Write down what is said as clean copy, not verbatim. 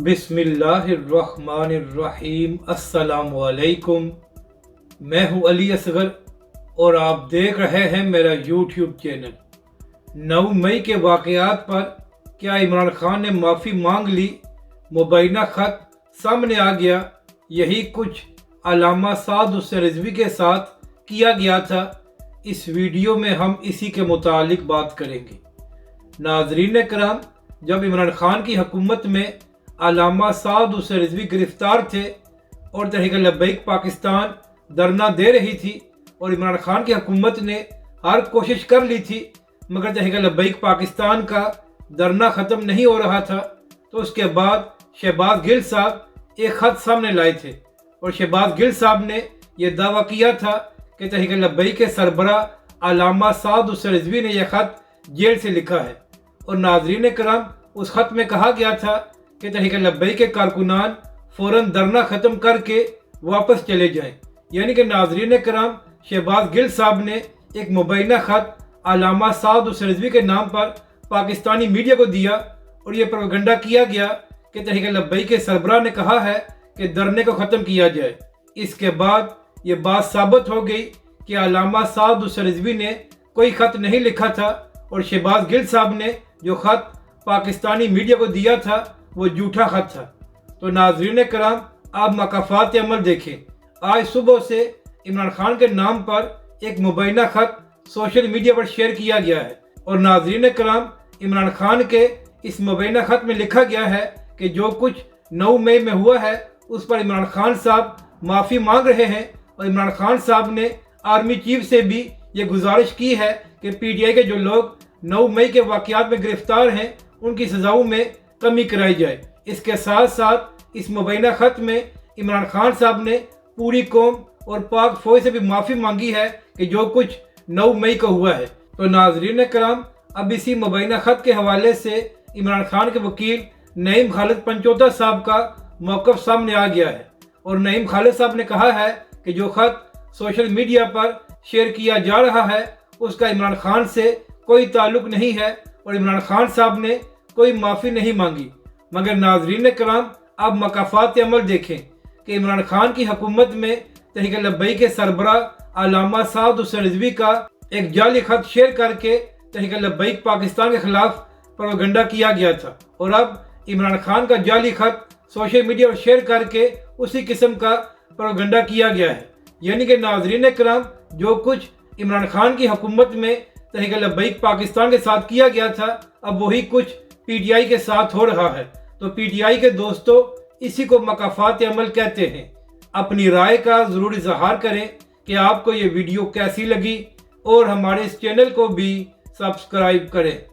बिस्मिल्लाहिर्रहमानिर्रहीम। अस्सलामुअलैकुम। मैं हूँ अली असगर और आप देख रहे हैं मेरा यूट्यूब चैनल। 9 मई के वाक़यात पर क्या इमरान खान ने माफ़ी मांग ली? मुबैना ख़त सामने आ गया। यही कुछ अल्लामा साद हुसैन रिज़वी के साथ किया गया था। इस वीडियो में हम इसी के मुतालिक बात करेंगे। नाज़रीन कराम, जब इमरान खान की हुकूमत में अल्लामा साद हुसैन रिज़वी गिरफ्तार थे और तहरीक लब्बैक पाकिस्तान धरना दे रही थी और इमरान खान की हुकूमत ने हर कोशिश कर ली थी, मगर तहरीक लब्बैक पाकिस्तान का धरना ख़त्म नहीं हो रहा था, तो उसके बाद शहबाज गिल साहब एक ख़त सामने लाए थे और शहबाज गिल साहब ने यह दावा किया था कि तहरीक लब्बैक के सरबराह अल्लामा साद हुसैन रिज़वी ने यह ख़त जेल से लिखा है। और नाज़रीन कराम, उस ख़त में कहा गया था कि तहरीक लब्बैक के कारकुनान फ़ौरन धरना ख़त्म करके वापस चले जाएं। यानी कि नाज़रीन कराम, शहबाज गिल साहब ने एक मुबैना ख़त अल्लामा साद हुसैन रिज़वी के नाम पर पाकिस्तानी मीडिया को दिया और ये प्रोपेगेंडा किया गया कि तहरीक लब्बैक के सरबराह ने कहा है कि धरने को ख़त्म किया जाए। इसके बाद ये बात साबित हो गई कि अल्लामा साद हुसैन रिज़वी ने कोई ख़त नहीं लिखा था और शहबाज गिल साहब ने जो ख़त पाकिस्तानी मीडिया को दिया था वो झूठा ख़त था। तो नाज़रीन कराम, आप मकाफ़ात अमल देखें। आज सुबह से इमरान खान के नाम पर एक मुबैना ख़त सोशल मीडिया पर शेयर किया गया है और नाज़रीन कराम, इमरान खान के इस मुबैना ख़त में लिखा गया है कि जो कुछ 9 मई में हुआ है उस पर इमरान खान साहब माफ़ी मांग रहे हैं और इमरान खान साहब ने आर्मी चीफ से भी ये गुजारिश की है कि PTI के जो लोग 9 मई के वाक़यात में गिरफ्तार हैं उनकी सज़ाओं में कमी कराई जाए। इसके साथ साथ इस मुबैना ख़त में इमरान खान साहब ने पूरी कौम और पाक फ़ौज से भी माफ़ी मांगी है कि जो कुछ 9 मई को हुआ है। तो नाज़रीन कराम, अब इसी मुबैना ख़त के हवाले से इमरान खान के वकील नईम खालिद पंचोता साहब का मौक़िफ़ सामने आ गया है और नईम खालिद साहब ने कहा है कि जो ख़त सोशल मीडिया पर शेयर किया जा रहा है उसका इमरान खान से कोई ताल्लुक़ नहीं है और इमरान खान साहब ने कोई माफ़ी नहीं मांगी। मगर नाज़रीन कराम, आप मकाफ़ात अमल देखें कि इमरान खान की हुकूमत में तहरीक लब्बैक के सरबराह अल्लामा साद हुसैन रिज़वी का एक जाली ख़त शेयर करके तहरीक लब्बैक पाकिस्तान के ख़िलाफ़ प्रोपेगेंडा किया गया था और अब इमरान खान का जाली ख़त सोशल मीडिया पर शेयर करके उसी किस्म का प्रोपेगेंडा किया गया है। यानी कि नाज़रीन कराम, जो कुछ इमरान खान की हुकूमत में तहरीक लब्बैक पाकिस्तान के साथ किया गया था, अब वही कुछ PTI के साथ हो रहा है। तो PTI के दोस्तों, इसी को मकाफ़ात अमल कहते हैं। अपनी राय का ज़रूर इज़हार करें कि आपको ये वीडियो कैसी लगी और हमारे इस चैनल को भी सब्सक्राइब करें।